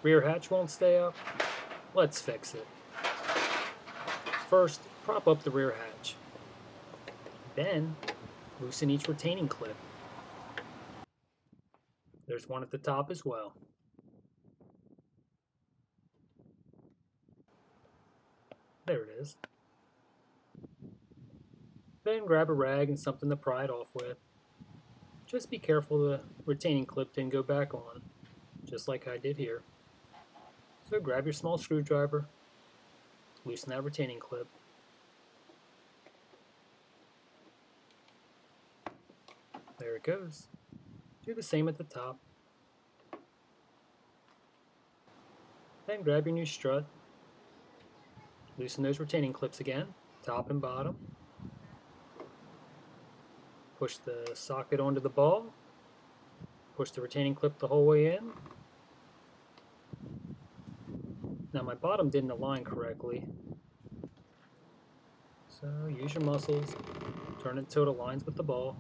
Rear hatch won't stay up? Let's fix it. First, prop up the rear hatch. Then, loosen each retaining clip. There's one at the top as well. There it is. Then grab a rag and something to pry it off with. Just be careful the retaining clip didn't go back on, just like I did here. So grab your small screwdriver, loosen that retaining clip. There it goes. Do the same at the top. Then grab your new strut, loosen those retaining clips again, top and bottom. Push the socket onto the ball, push the retaining clip the whole way in. Now my bottom didn't align correctly, so use your muscles, turn it so it aligns with the ball.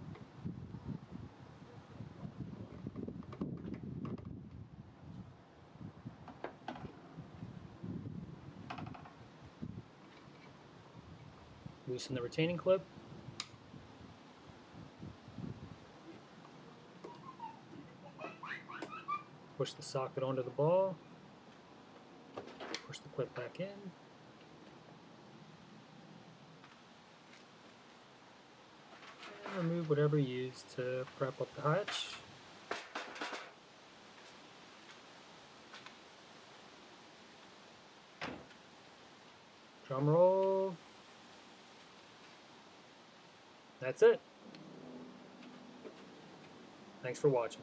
Loosen the retaining clip. Push the socket onto the ball. Push the clip back in. And remove whatever you used to prep up the hatch. Drum roll. That's it. Thanks for watching.